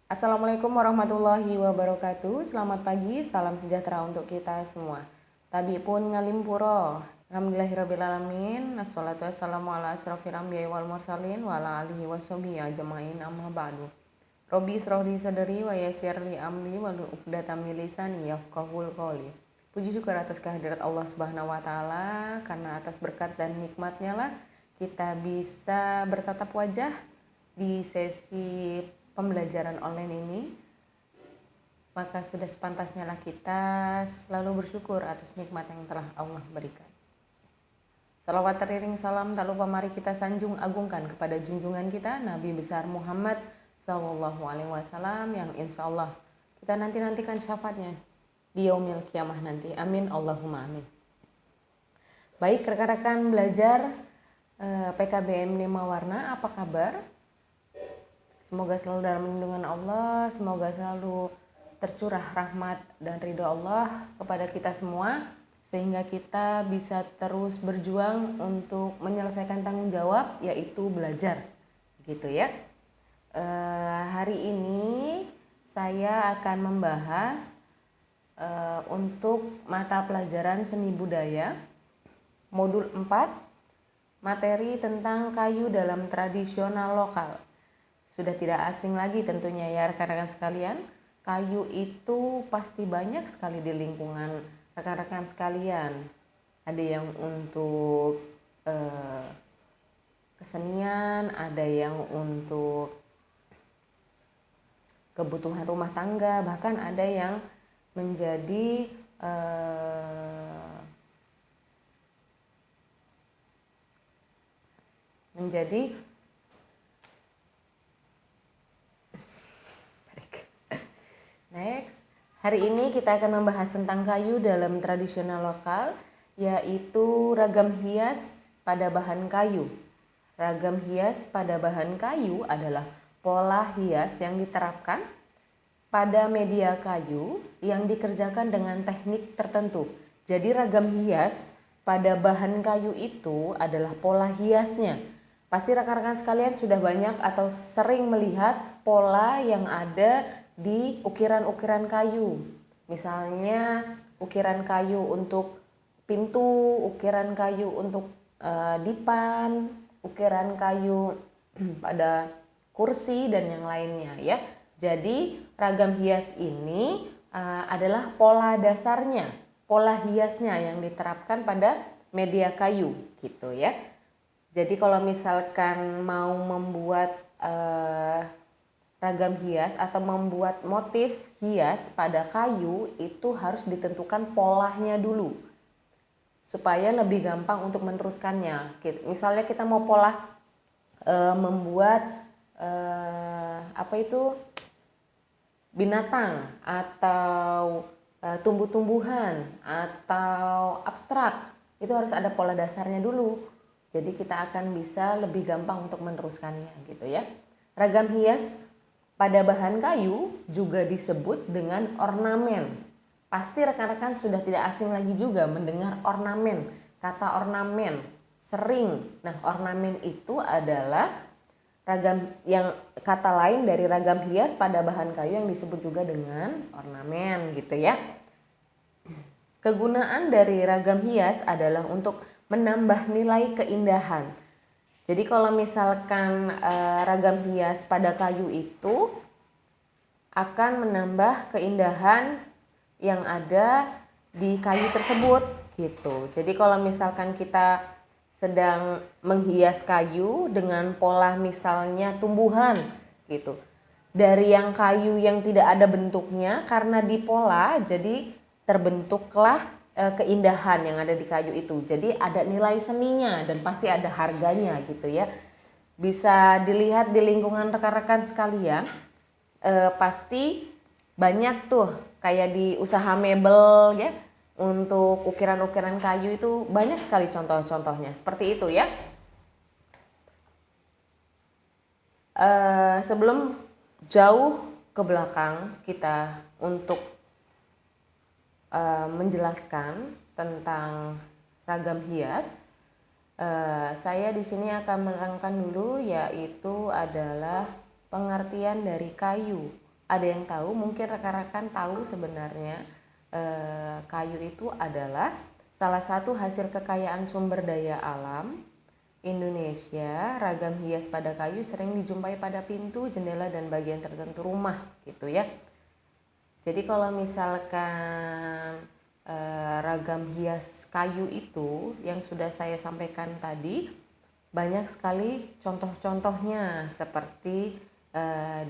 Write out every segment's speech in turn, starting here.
Assalamualaikum warahmatullahi wabarakatuh. Selamat pagi, salam sejahtera untuk kita semua. Tabi pun ngalimpuro. Alhamdulillahirrabbilalamin. Assalatu wassalamu ala asrafil anbiya'i wal mursalin wa ala alihi washabihi ajma'in amma ba'du. Robbi israhli sadri wa yassirli amri wahlul 'uqdatam min lisani yafqahul qawli. Puji syukur atas kehadirat Allah Subhanahu wa taala, karena atas berkat dan nikmatnya lah kita bisa bertatap wajah di sesi pembelajaran online ini. Maka sudah sepantasnya lah kita selalu bersyukur atas nikmat yang telah Allah berikan. Salawat teriring salam tak lupa mari kita sanjung agungkan kepada junjungan kita Nabi besar Muhammad SAW, yang insya Allah kita nantikan syafaatnya di yaumil kiamah nanti. Amin Allahumma amin. Baik rekan-rekan belajar PKBM 5 Warna, apa kabar? Semoga selalu dalam lindungan Allah, semoga selalu tercurah rahmat dan ridho Allah kepada kita semua, sehingga kita bisa terus berjuang untuk menyelesaikan tanggung jawab, yaitu belajar, gitu ya. Hari ini saya akan membahas untuk mata pelajaran seni budaya, modul 4, materi tentang kayu dalam tradisional lokal. Sudah tidak asing lagi tentunya ya rekan-rekan sekalian, kayu itu pasti banyak sekali di lingkungan rekan-rekan sekalian. Ada yang untuk kesenian, ada yang untuk kebutuhan rumah tangga, bahkan ada yang menjadi Next, hari ini kita akan membahas tentang kayu dalam tradisional lokal, yaitu ragam hias pada bahan kayu. Ragam hias pada bahan kayu adalah pola hias yang diterapkan pada media kayu yang dikerjakan dengan teknik tertentu. Jadi ragam hias pada bahan kayu itu adalah pola hiasnya. Pasti rekan-rekan sekalian sudah banyak atau sering melihat pola yang ada di ukiran-ukiran kayu. Misalnya ukiran kayu untuk pintu, ukiran kayu untuk dipan, ukiran kayu pada kursi dan yang lainnya ya. Jadi ragam hias ini adalah pola dasarnya, pola hiasnya yang diterapkan pada media kayu gitu ya. Jadi kalau misalkan mau membuat ragam hias atau membuat motif hias pada kayu, itu harus ditentukan polanya dulu supaya lebih gampang untuk meneruskannya. Misalnya kita mau pola membuat binatang atau tumbuh-tumbuhan atau abstrak, itu harus ada pola dasarnya dulu. Jadi kita akan bisa lebih gampang untuk meneruskannya gitu ya. Ragam hias pada bahan kayu juga disebut dengan ornamen. Pasti rekan-rekan sudah tidak asing lagi juga mendengar ornamen. Kata ornamen sering. Nah, ornamen itu adalah ragam yang kata lain dari ragam hias pada bahan kayu yang disebut juga dengan ornamen gitu ya. Kegunaan dari ragam hias adalah untuk menambah nilai keindahan. Jadi kalau misalkan ragam hias pada kayu itu akan menambah keindahan yang ada di kayu tersebut gitu. Jadi kalau misalkan kita sedang menghias kayu dengan pola misalnya tumbuhan gitu. Dari yang kayu yang tidak ada bentuknya, karena dipola jadi terbentuklah keindahan yang ada di kayu itu. Jadi ada nilai seninya dan pasti ada harganya gitu ya. Bisa dilihat di lingkungan rekan-rekan sekalian, pasti banyak tuh kayak di usaha mebel ya, untuk ukiran-ukiran kayu itu banyak sekali contoh-contohnya seperti itu ya. Sebelum jauh ke belakang kita untuk menjelaskan tentang ragam hias, saya di sini akan menerangkan dulu, yaitu adalah pengertian dari kayu. ada yang tahu, mungkin rekan-rekan tahu sebenarnya kayu itu adalah salah satu hasil kekayaan sumber daya alam Indonesia. Ragam hias pada kayu sering dijumpai pada pintu, jendela, dan bagian tertentu rumah gitu ya. Jadi kalau misalkan ragam hias kayu itu yang sudah saya sampaikan tadi, banyak sekali contoh-contohnya seperti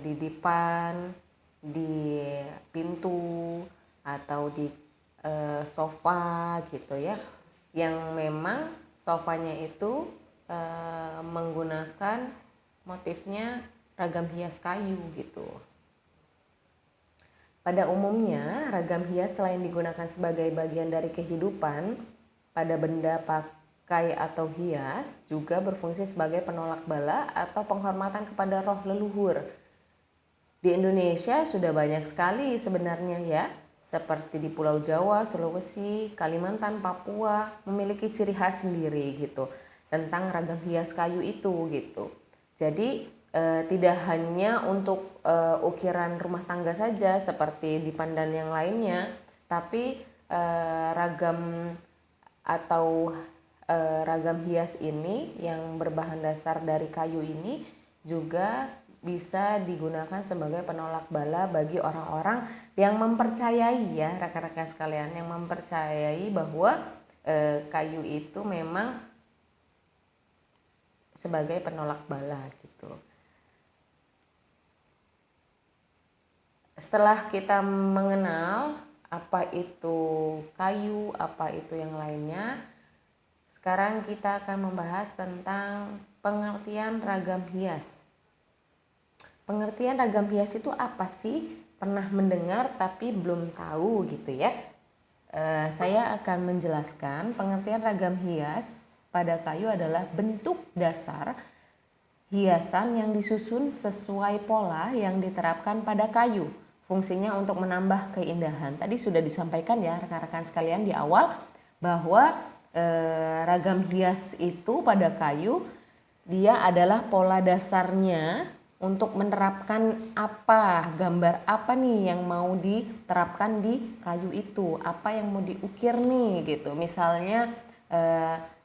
di depan, di pintu, atau di sofa gitu ya, yang memang sofanya itu menggunakan motifnya ragam hias kayu gitu. Pada umumnya, ragam hias selain digunakan sebagai bagian dari kehidupan pada benda pakai atau hias, juga berfungsi sebagai penolak bala atau penghormatan kepada roh leluhur. Di Indonesia sudah banyak sekali sebenarnya ya, seperti di Pulau Jawa, Sulawesi, Kalimantan, Papua, memiliki ciri khas sendiri gitu tentang ragam hias kayu itu gitu. Jadi tidak hanya untuk ukiran rumah tangga saja seperti di pandan yang lainnya, tapi ragam atau ragam hias ini yang berbahan dasar dari kayu ini juga bisa digunakan sebagai penolak bala bagi orang-orang yang mempercayai ya, rekan-rekan sekalian, yang mempercayai bahwa kayu itu memang sebagai penolak bala gitu. Setelah kita mengenal apa itu kayu, apa itu yang lainnya, sekarang kita akan membahas tentang pengertian ragam hias. Pengertian ragam hias itu apa sih? Pernah mendengar tapi belum tahu gitu ya. Saya akan menjelaskan pengertian ragam hias pada kayu adalah bentuk dasar hiasan yang disusun sesuai pola yang diterapkan pada kayu. Fungsinya untuk menambah keindahan. Tadi sudah disampaikan ya rekan-rekan sekalian di awal bahwa ragam hias itu pada kayu dia adalah pola dasarnya untuk menerapkan apa, gambar apa nih yang mau diterapkan di kayu itu, apa yang mau diukir nih gitu. Misalnya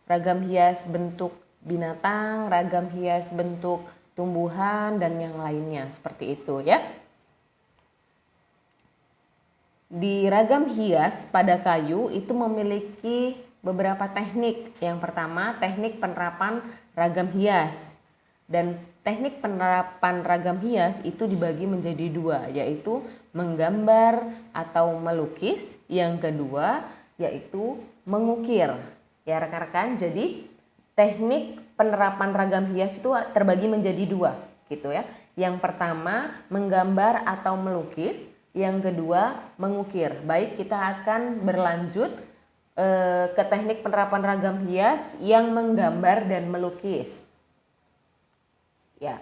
ragam hias bentuk binatang, ragam hias bentuk tumbuhan, dan yang lainnya seperti itu ya. Di ragam hias pada kayu itu memiliki beberapa teknik. Yang pertama, teknik penerapan ragam hias. Dan teknik penerapan ragam hias itu dibagi menjadi dua, yaitu menggambar atau melukis. Yang kedua yaitu mengukir. Ya rekan-rekan, jadi teknik penerapan ragam hias itu terbagi menjadi dua gitu ya. Yang pertama menggambar atau melukis, yang kedua mengukir. Baik, kita akan berlanjut ke teknik penerapan ragam hias yang menggambar dan melukis. Ya,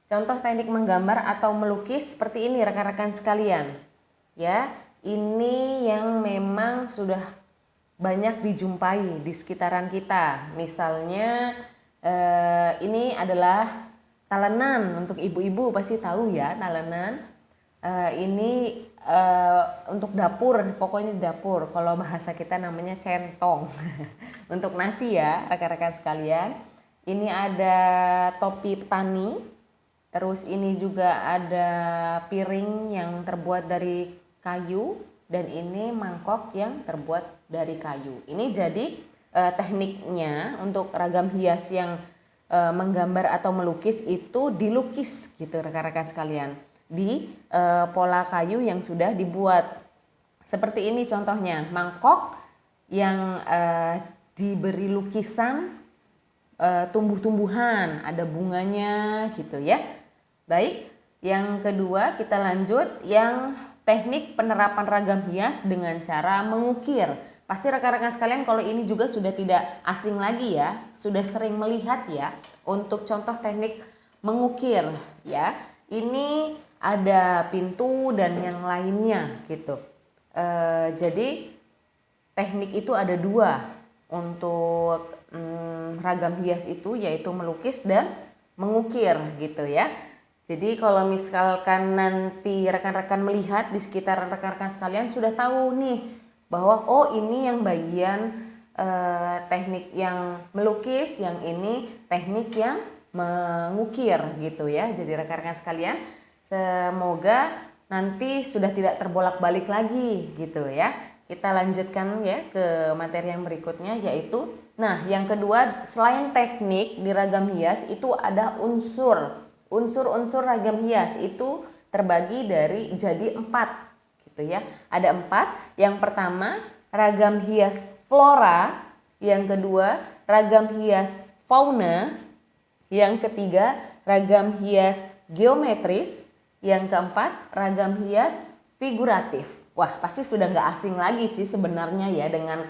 contoh teknik menggambar atau melukis seperti ini rekan-rekan sekalian. Ya, ini yang memang sudah banyak dijumpai di sekitaran kita. Misalnya ini adalah talenan. Untuk ibu-ibu pasti tahu ya talenan. Ini untuk dapur, pokoknya dapur. Kalau bahasa kita namanya centong. Untuk nasi ya rekan-rekan sekalian. Ini ada topi petani. Terus ini juga ada piring yang terbuat dari kayu. Dan ini mangkok yang terbuat dari kayu. Ini jadi tekniknya untuk ragam hias yang menggambar atau melukis itu dilukis gitu rekan-rekan sekalian. Di pola kayu yang sudah dibuat. Seperti ini contohnya, mangkok yang diberi lukisan tumbuh-tumbuhan, ada bunganya gitu ya. Baik, yang kedua kita lanjut yang teknik penerapan ragam hias dengan cara mengukir. Pasti rekan-rekan sekalian kalau ini juga sudah tidak asing lagi ya, sudah sering melihat ya untuk contoh teknik mengukir ya. Ini ada pintu dan yang lainnya gitu. Jadi teknik itu ada dua untuk ragam hias itu, yaitu melukis dan mengukir gitu ya. Jadi kalau misalkan nanti rekan-rekan melihat di sekitar rekan-rekan sekalian sudah tahu nih bahwa oh ini yang bagian teknik yang melukis, yang ini teknik yang mengukir gitu ya. Jadi rekan-rekan sekalian semoga nanti sudah tidak terbolak-balik lagi gitu ya. Kita lanjutkan ya ke materi yang berikutnya yaitu yang kedua selain teknik di ragam hias itu ada unsur ragam hias itu terbagi jadi 4 gitu ya. Ada 4. Yang pertama ragam hias flora, yang kedua ragam hias fauna, yang ketiga ragam hias geometris, yang keempat ragam hias figuratif. Wah pasti sudah nggak asing lagi sih sebenarnya ya dengan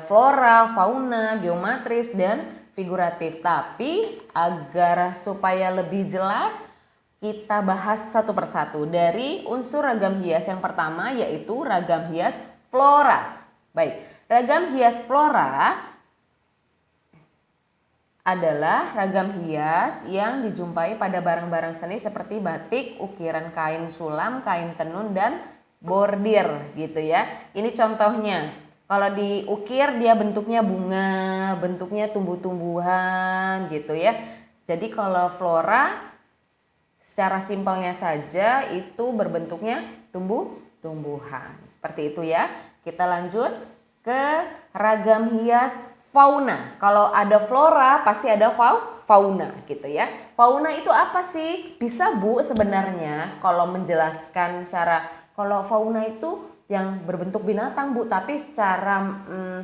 flora, fauna, geometris dan figuratif. Tapi agar supaya lebih jelas kita bahas satu persatu dari unsur ragam hias yang pertama yaitu ragam hias flora. Baik, ragam hias flora adalah ragam hias yang dijumpai pada barang-barang seni seperti batik, ukiran kain sulam, kain tenun, dan bordir gitu ya. Ini contohnya. Kalau diukir dia bentuknya bunga, bentuknya tumbuh-tumbuhan gitu ya. Jadi kalau flora secara simpelnya saja itu berbentuknya tumbuh-tumbuhan. Seperti itu ya. Kita lanjut ke ragam hias fauna. Kalau ada flora pasti ada fauna gitu ya. Fauna itu apa sih? Bisa Bu sebenarnya kalau menjelaskan kalau fauna itu yang berbentuk binatang Bu, tapi secara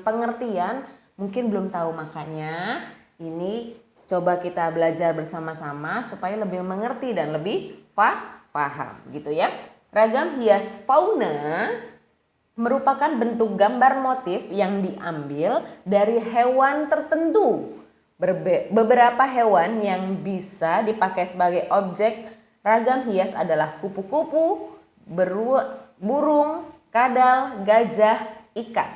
pengertian mungkin belum tahu, makanya ini coba kita belajar bersama-sama supaya lebih mengerti dan lebih paham gitu ya. Ragam hias fauna merupakan bentuk gambar motif yang diambil dari hewan tertentu. Beberapa hewan yang bisa dipakai sebagai objek ragam hias adalah kupu-kupu, burung, kadal, gajah, ikan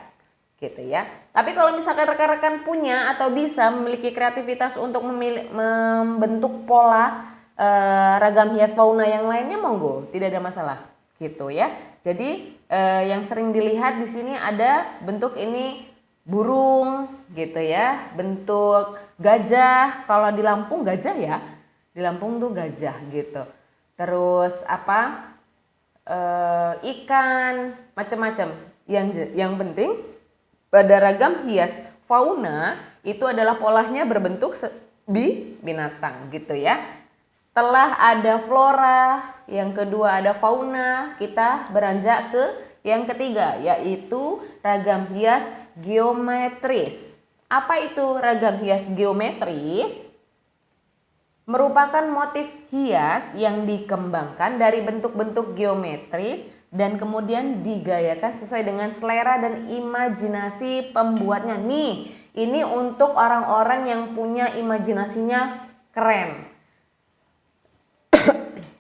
gitu ya. Tapi kalau misalkan rekan-rekan punya atau bisa memiliki kreativitas untuk membentuk pola ragam hias fauna yang lainnya, monggo, tidak ada masalah gitu ya. Jadi yang sering dilihat di sini ada bentuk ini burung gitu ya, bentuk gajah. Kalau di Lampung gajah ya, di Lampung tuh gajah gitu. Terus ikan, macam-macam. Yang penting pada ragam hias fauna itu adalah polanya berbentuk binatang gitu ya. Setelah ada flora, yang kedua ada fauna, kita beranjak ke yang ketiga yaitu ragam hias geometris. Apa itu ragam hias geometris? Merupakan motif hias yang dikembangkan dari bentuk-bentuk geometris dan kemudian digayakan sesuai dengan selera dan imajinasi pembuatnya. Nih, ini untuk orang-orang yang punya imajinasinya keren.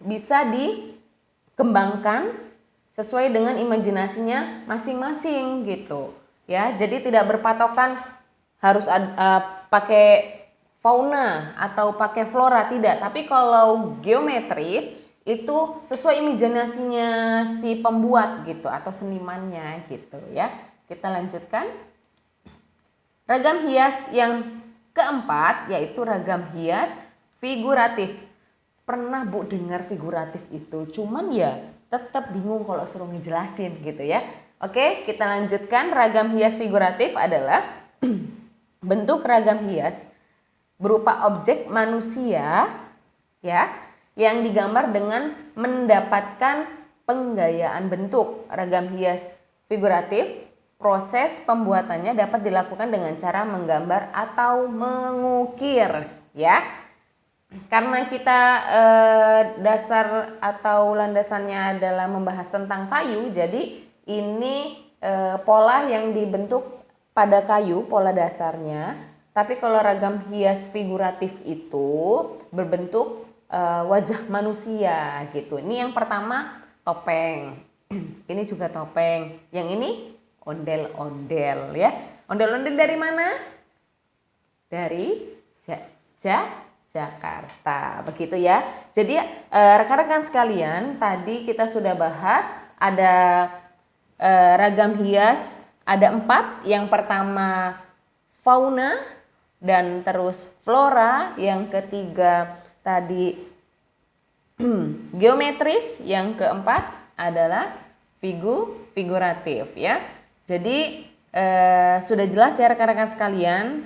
Bisa dikembangkan sesuai dengan imajinasinya masing-masing gitu. Ya, jadi tidak berpatokan harus pakai fauna atau pakai flora, tidak. Tapi kalau geometris itu sesuai imajinasinya si pembuat gitu atau senimannya gitu ya. Kita lanjutkan. Ragam hias yang keempat yaitu ragam hias figuratif. Pernah Bu dengar figuratif itu? Cuman ya tetap bingung kalau suruh ngejelasin gitu ya. Oke, kita lanjutkan. Ragam hias figuratif adalah bentuk ragam hias berupa objek manusia ya yang digambar dengan mendapatkan penggayaan bentuk. Ragam hias figuratif, proses pembuatannya dapat dilakukan dengan cara menggambar atau mengukir ya. Karena kita dasar atau landasannya adalah membahas tentang kayu, jadi ini pola yang dibentuk pada kayu, pola dasarnya. Tapi kalau ragam hias figuratif itu berbentuk wajah manusia gitu. Ini yang pertama topeng. Ini juga topeng. Yang ini ondel-ondel ya. Ondel-ondel dari mana? Dari Jakarta. Begitu ya. Jadi rekan-rekan sekalian, tadi kita sudah bahas ada ragam hias, ada 4. Yang pertama fauna, dan terus flora. Yang ketiga tadi geometris. Yang keempat adalah figuratif ya. Jadi sudah jelas ya rekan-rekan sekalian.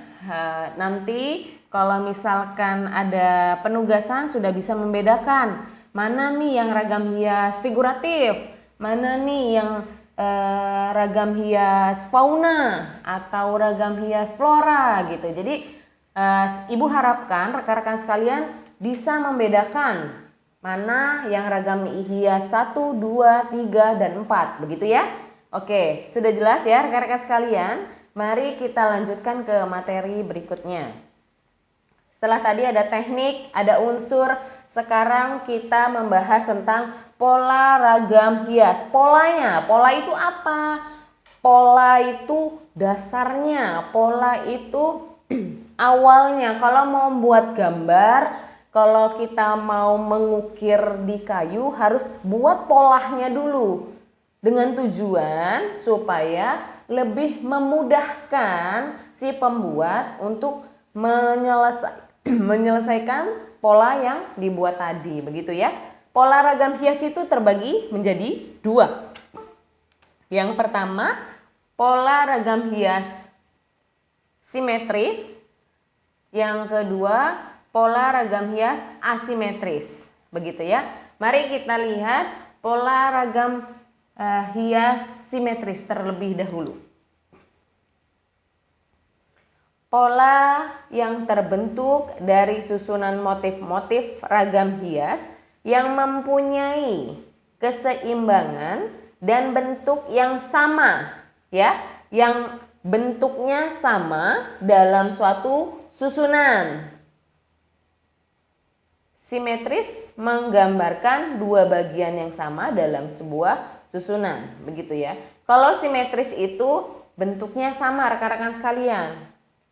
Nanti kalau misalkan ada penugasan sudah bisa membedakan mana nih yang ragam hias figuratif, mana nih yang ragam hias fauna atau ragam hias flora gitu. Jadi Ibu harapkan rekan-rekan sekalian bisa membedakan mana yang ragam hias 1, 2, 3, dan 4. Begitu ya. Oke, sudah jelas ya rekan-rekan sekalian. Mari kita lanjutkan ke materi berikutnya. Setelah tadi ada teknik, ada unsur, sekarang kita membahas tentang pola ragam hias. Polanya, pola itu apa? Pola itu dasarnya, pola itu awalnya. Kalau mau membuat gambar, kalau kita mau mengukir di kayu harus buat polanya dulu. Dengan tujuan supaya lebih memudahkan si pembuat untuk menyelesaikan pola yang dibuat tadi, begitu ya. Pola ragam hias itu terbagi menjadi 2. Yang pertama, pola ragam hias simetris. Yang kedua, pola ragam hias asimetris, begitu ya. Mari kita lihat pola ragam hias simetris terlebih dahulu. Pola yang terbentuk dari susunan motif-motif ragam hias yang mempunyai keseimbangan dan bentuk yang sama ya, yang bentuknya sama dalam suatu susunan. Simetris menggambarkan 2 bagian yang sama dalam sebuah susunan, begitu ya. Kalau simetris itu bentuknya sama rekan-rekan sekalian.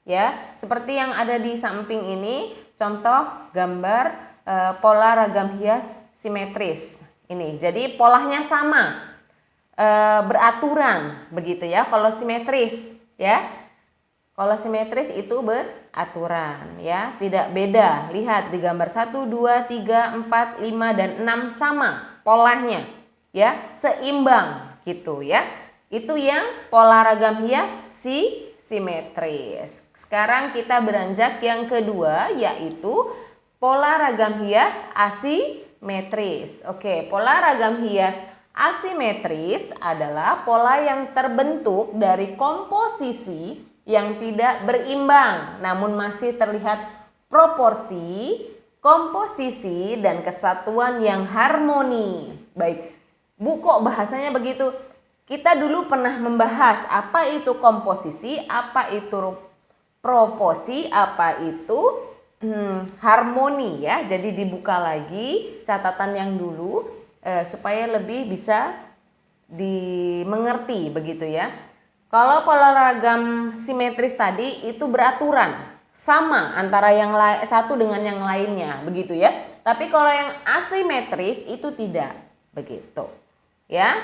Ya, seperti yang ada di samping ini, contoh gambar pola ragam hias simetris. Ini, jadi polanya sama, beraturan, begitu ya. Kalau simetris, ya, kalau simetris itu beraturan, ya, tidak beda. Lihat di gambar 1, 2, 3, 4, 5, dan 6 sama polanya. Ya, seimbang gitu ya. Itu yang pola ragam hias simetris. Sekarang kita beranjak yang kedua, yaitu pola ragam hias asimetris. Oke, pola ragam hias asimetris adalah pola yang terbentuk dari komposisi yang tidak berimbang, namun masih terlihat proporsi, komposisi, dan kesatuan yang harmoni. Baik, Bu, kok bahasanya begitu? Kita dulu pernah membahas apa itu komposisi, apa itu proporsi, apa itu harmoni ya. Jadi dibuka lagi catatan yang dulu supaya lebih bisa dimengerti, begitu ya. Kalau pola ragam simetris tadi itu beraturan, sama antara yang satu dengan yang lainnya, begitu ya. Tapi kalau yang asimetris itu tidak begitu. Ya,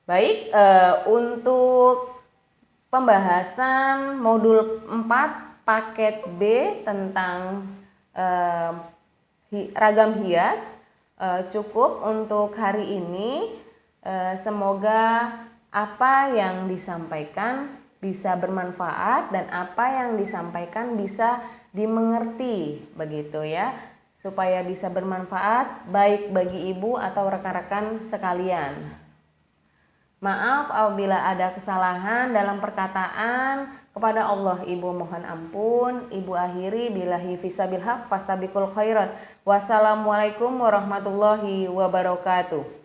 baik, untuk pembahasan modul 4 paket B tentang ragam hias cukup untuk hari ini. Semoga apa yang disampaikan bisa bermanfaat dan apa yang disampaikan bisa dimengerti, begitu ya. Supaya bisa bermanfaat baik bagi ibu atau rekan-rekan sekalian. Maaf apabila ada kesalahan dalam perkataan, kepada Allah ibu mohon ampun. Ibu akhiri billahi fisabil haq fastabiqul khairat. Wassalamualaikum warahmatullahi wabarakatuh.